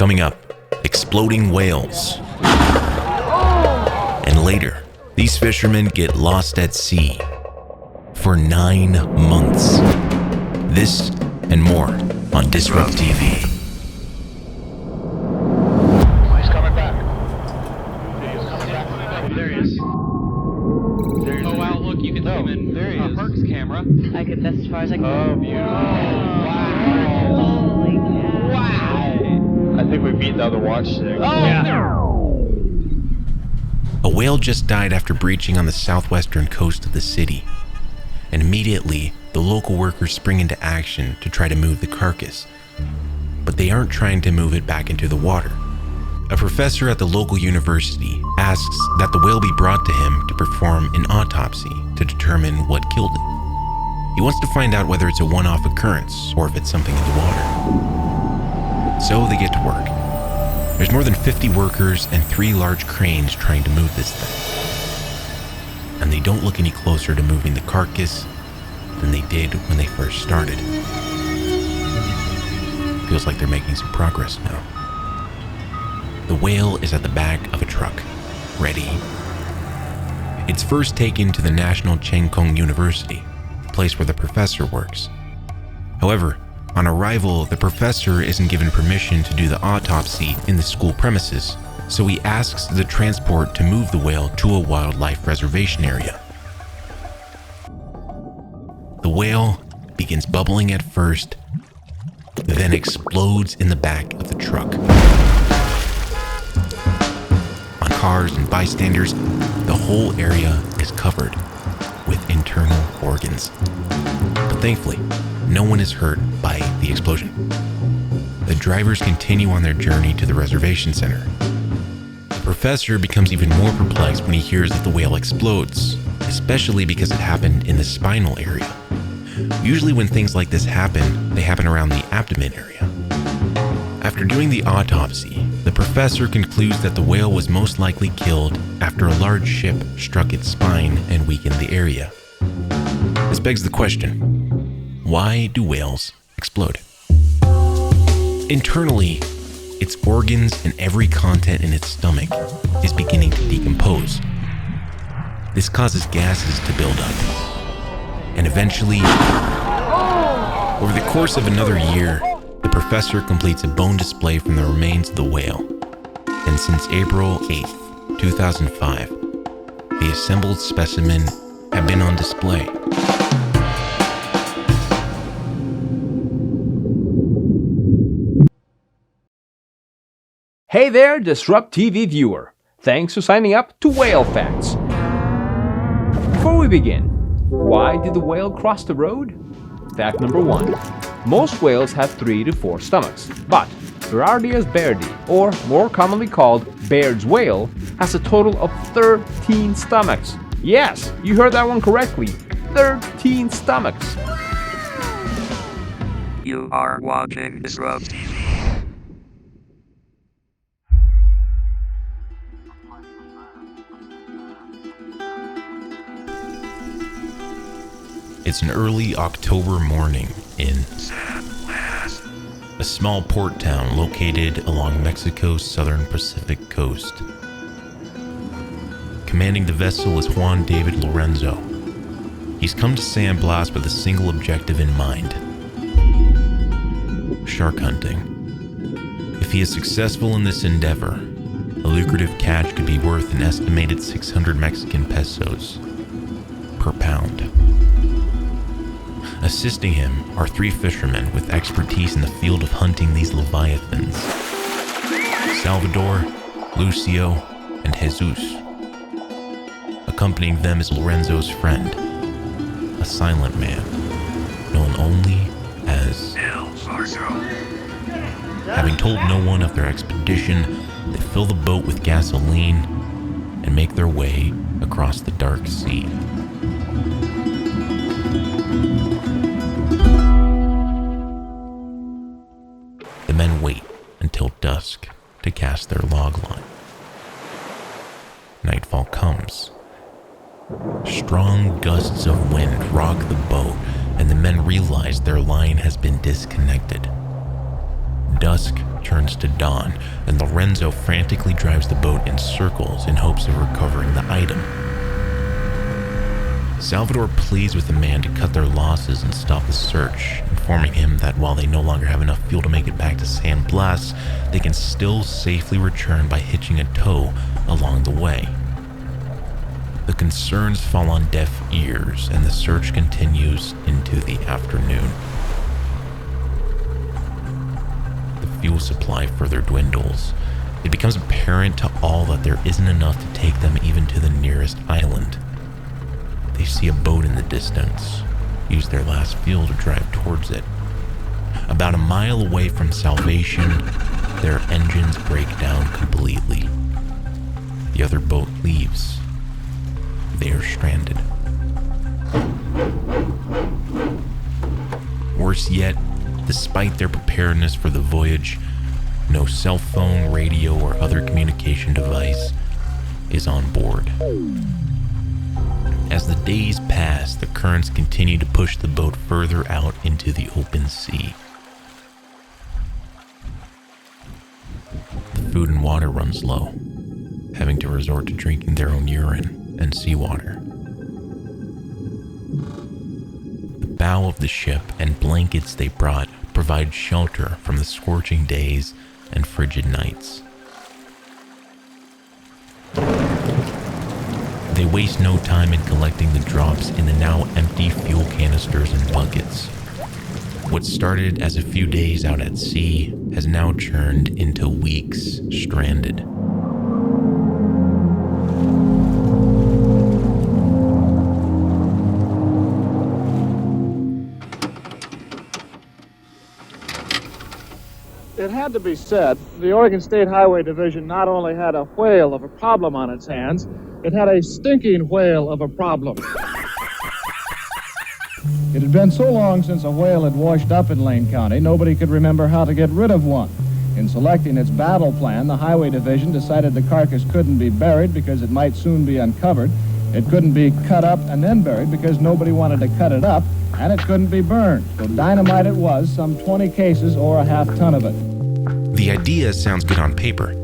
Coming up, exploding whales. And later, these fishermen get lost at sea for 9 months. This and more on Disrupt TV. He's coming back. He's coming back. There he is. Oh wow, look, you can see him in Herc's camera. I could, that's as far as I can. Oh, beautiful. Wow. Holy cow. Wow. I think we beat the other watch today. Oh, yeah. A whale just died after breaching on the southwestern coast of the city. And immediately, the local workers spring into action to try to move the carcass. But they aren't trying to move it back into the water. A professor at the local university asks that the whale be brought to him to perform an autopsy to determine what killed it. He wants to find out whether it's a one-off occurrence or if it's something in the water. So they get to work. There's more than 50 workers and 3 large cranes trying to move this thing. And they don't look any closer to moving the carcass than they did when they first started. Feels like they're making some progress now. The whale is at the back of a truck, ready. It's first taken to the National Cheng Kung University, the place where the professor works. However, on arrival, the professor isn't given permission to do the autopsy in the school premises, so he asks the transport to move the whale to a wildlife reservation area. The whale begins bubbling at first, then explodes in the back of the truck. On cars and bystanders, the whole area is covered with internal organs. But thankfully, no one is hurt by the explosion. The drivers continue on their journey to the reservation center. The professor becomes even more perplexed when he hears that the whale explodes, especially because it happened in the spinal area. Usually when things like this happen, they happen around the abdomen area. After doing the autopsy, the professor concludes that the whale was most likely killed after a large ship struck its spine and weakened the area. This begs the question, why do whales explode? Internally, its organs and every content in its stomach is beginning to decompose. This causes gases to build up. And eventually, over the course of another year, the professor completes a bone display from the remains of the whale. And since April 8th, 2005, the assembled specimen have been on display. Hey there, Disrupt TV viewer. Thanks for signing up to Whale Facts. Before we begin, why did the whale cross the road? Fact number 1. Most whales have 3 to 4 stomachs, but Berardius bairdi, or more commonly called Baird's whale, has a total of 13 stomachs. Yes, you heard that one correctly. 13 stomachs. You are watching Disrupt TV. It's an early October morning in a small port town located along Mexico's southern Pacific coast. Commanding the vessel is Juan David Lorenzo. He's come to San Blas with a single objective in mind: shark hunting. If he is successful in this endeavor, a lucrative catch could be worth an estimated 600 Mexican pesos per pound. Assisting him are 3 fishermen with expertise in the field of hunting these leviathans: Salvador, Lucio, and Jesus. Accompanying them is Lorenzo's friend, a silent man known only as El Farso. Having told no one of their expedition, they fill the boat with gasoline and make their way across the dark sea. The men wait until dusk to cast their log line. Nightfall comes. Strong gusts of wind rock the boat, and the men realize their line has been disconnected. Dusk turns to dawn, and Lorenzo frantically drives the boat in circles in hopes of recovering the item. Salvador pleads with the man to cut their losses and stop the search, informing him that while they no longer have enough fuel to make it back to San Blas, they can still safely return by hitching a tow along the way. The concerns fall on deaf ears, and the search continues into the afternoon. The fuel supply further dwindles. It becomes apparent to all that there isn't enough to take them even to the nearest island. They see a boat in the distance, use their last fuel to drive towards it. About a mile away from Salvation, their engines break down completely. The other boat leaves. They are stranded. Worse yet, despite their preparedness for the voyage, no cell phone, radio, or other communication device is on board. As the days pass, the currents continue to push the boat further out into the open sea. The food and water runs low, having to resort to drinking their own urine and seawater. The bow of the ship and blankets they brought provide shelter from the scorching days and frigid nights. They waste no time in collecting the drops in the now empty fuel canisters and buckets. What started as a few days out at sea has now turned into weeks stranded. It had to be said, the Oregon State Highway Division not only had a whale of a problem on its hands, it had a stinking whale of a problem. It had been so long since a whale had washed up in Lane County, nobody could remember how to get rid of one. In selecting its battle plan, the Highway Division decided the carcass couldn't be buried because it might soon be uncovered. It couldn't be cut up and then buried because nobody wanted to cut it up, and it couldn't be burned. So dynamite it was, some 20 cases or a half ton of it. The idea sounds good on paper.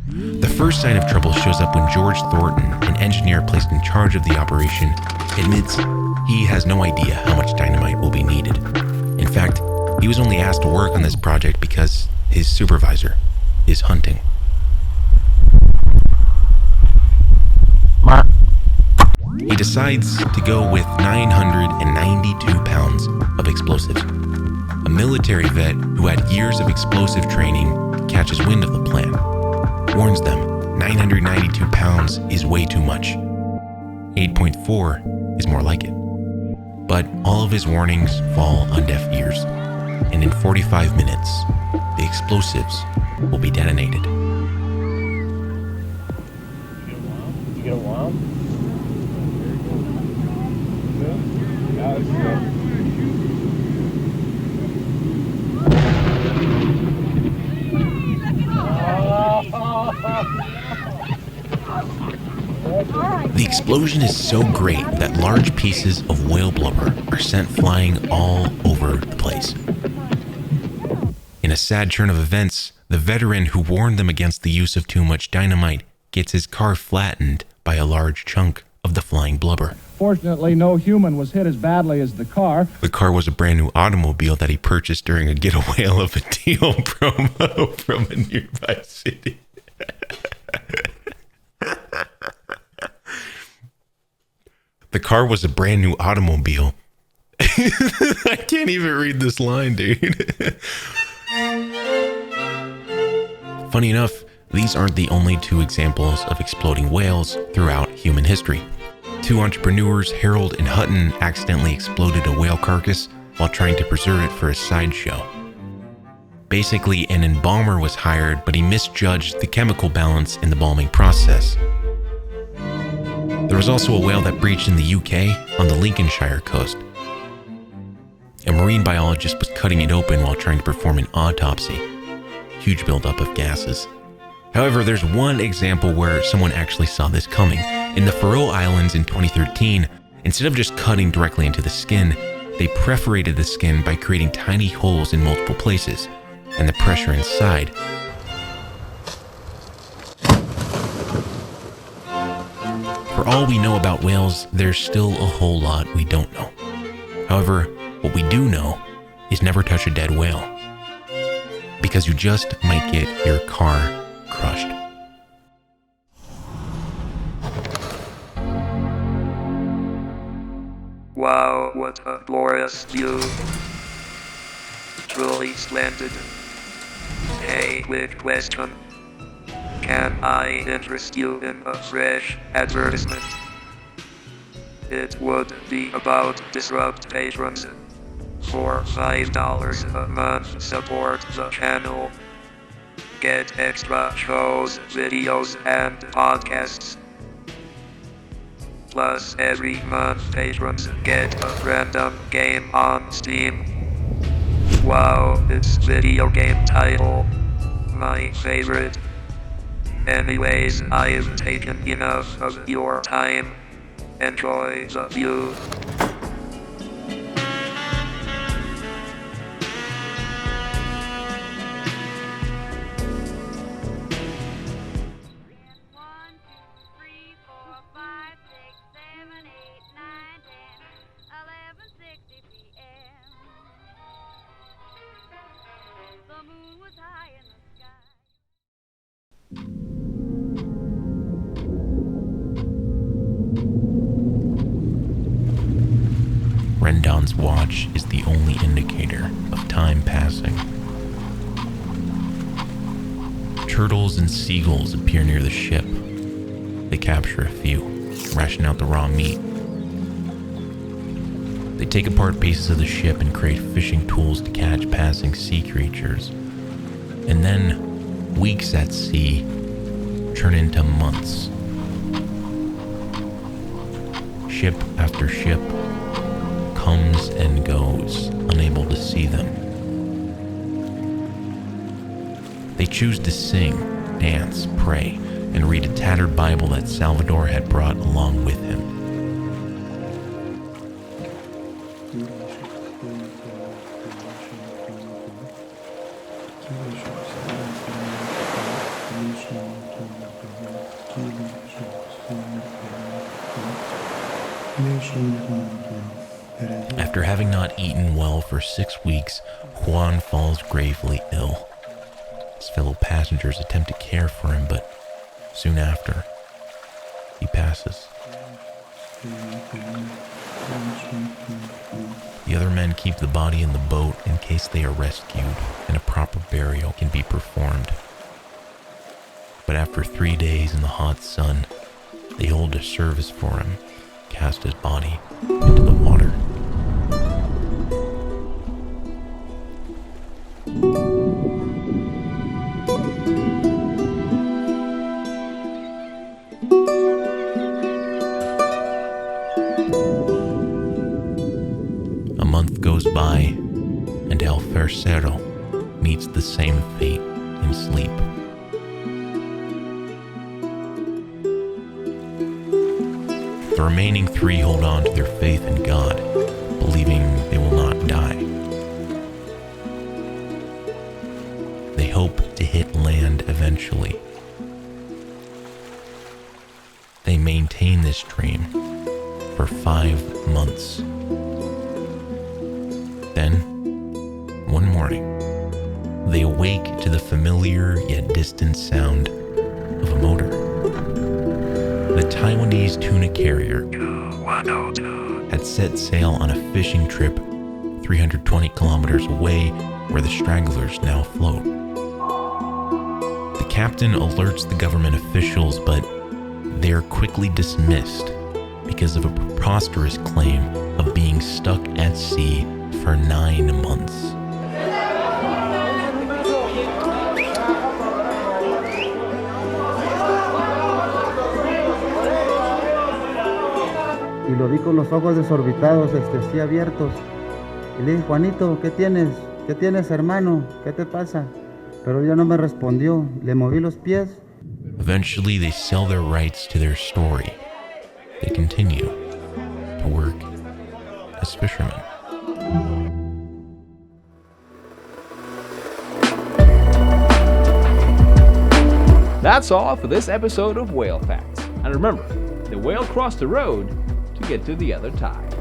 The first sign of trouble shows up when George Thornton, an engineer placed in charge of the operation, admits he has no idea how much dynamite will be needed. In fact, he was only asked to work on this project because his supervisor is hunting. He decides to go with 992 pounds of explosives. A military vet who had years of explosive training catches wind of the plan. Warns them 992 pounds is way too much. 8.4 is more like it. But all of his warnings fall on deaf ears, and in 45 minutes, the explosives will be detonated. You get a wow? The explosion is so great that large pieces of whale blubber are sent flying all over the place. In a sad turn of events, the veteran who warned them against the use of too much dynamite gets his car flattened by a large chunk of the flying blubber. Fortunately, no human was hit as badly as the car. The car was a brand new automobile that he purchased during a Get a Whale of a Deal promo from a nearby city. The car was a brand new automobile. I can't even read this line, dude. Funny enough, these aren't the only two examples of exploding whales throughout human history. Two entrepreneurs, Harold and Hutton, accidentally exploded a whale carcass while trying to preserve it for a sideshow. Basically, an embalmer was hired, but he misjudged the chemical balance in the embalming process. There was also a whale that breached in the UK on the Lincolnshire coast. A marine biologist was cutting it open while trying to perform an autopsy. Huge buildup of gases. However, there's one example where someone actually saw this coming. In the Faroe Islands in 2013, instead of just cutting directly into the skin, they perforated the skin by creating tiny holes in multiple places. and the pressure inside. For all we know about whales, there's still a whole lot we don't know. However, what we do know is never touch a dead whale, because you just might get your car crushed. Wow, what a glorious view. Truly splendid. Hey, quick question. Can I interest you in a fresh advertisement? It would be about Disrupt patrons. For $5 a month, support the channel. Get extra shows, videos, and podcasts. Plus, every month patrons get a random game on Steam. Wow, this video game title. My favorite. Anyways, I've taken enough of your time. Enjoy the view. Rendon's watch is the only indicator of time passing. Turtles and seagulls appear near the ship. They capture a few, ration out the raw meat. They take apart pieces of the ship and create fishing tools to catch passing sea creatures. And then, weeks at sea turn into months. Ship after ship comes and goes, unable to see them. They choose to sing, dance, pray, and read a tattered Bible that Salvador had brought along with him. After having not eaten well for 6 weeks, Juan falls gravely ill. His fellow passengers attempt to care for him, but soon after, he passes. The other men keep the body in the boat in case they are rescued and a proper burial can be performed. But after 3 days in the hot sun, they hold a service for him, cast his body into the water. A month goes by, and El Fercero meets the same fate in sleep. The remaining 3 hold on to their faith in God, believing they will not die. They hope to hit land eventually. They maintain this dream for 5 months. Then, one morning, they awake to the familiar yet distant sound of a motor. The Taiwanese tuna carrier had set sail on a fishing trip 320 kilometers away where the stragglers now float. The captain alerts the government officials, but they are quickly dismissed because of a preposterous claim of being stuck at sea for 9 months. Y lo vi con los ojos desorbitados, así abiertos. Y le dije, Juanito, ¿qué tienes? ¿Qué tienes, hermano? ¿Qué te pasa? Pero él ya no me respondió. Le moví los pies. Eventually, they sell their rights to their story. They continue to work as fishermen. that's all for this episode of Whale Facts. And remember, the whale crossed the road to get to the other tide.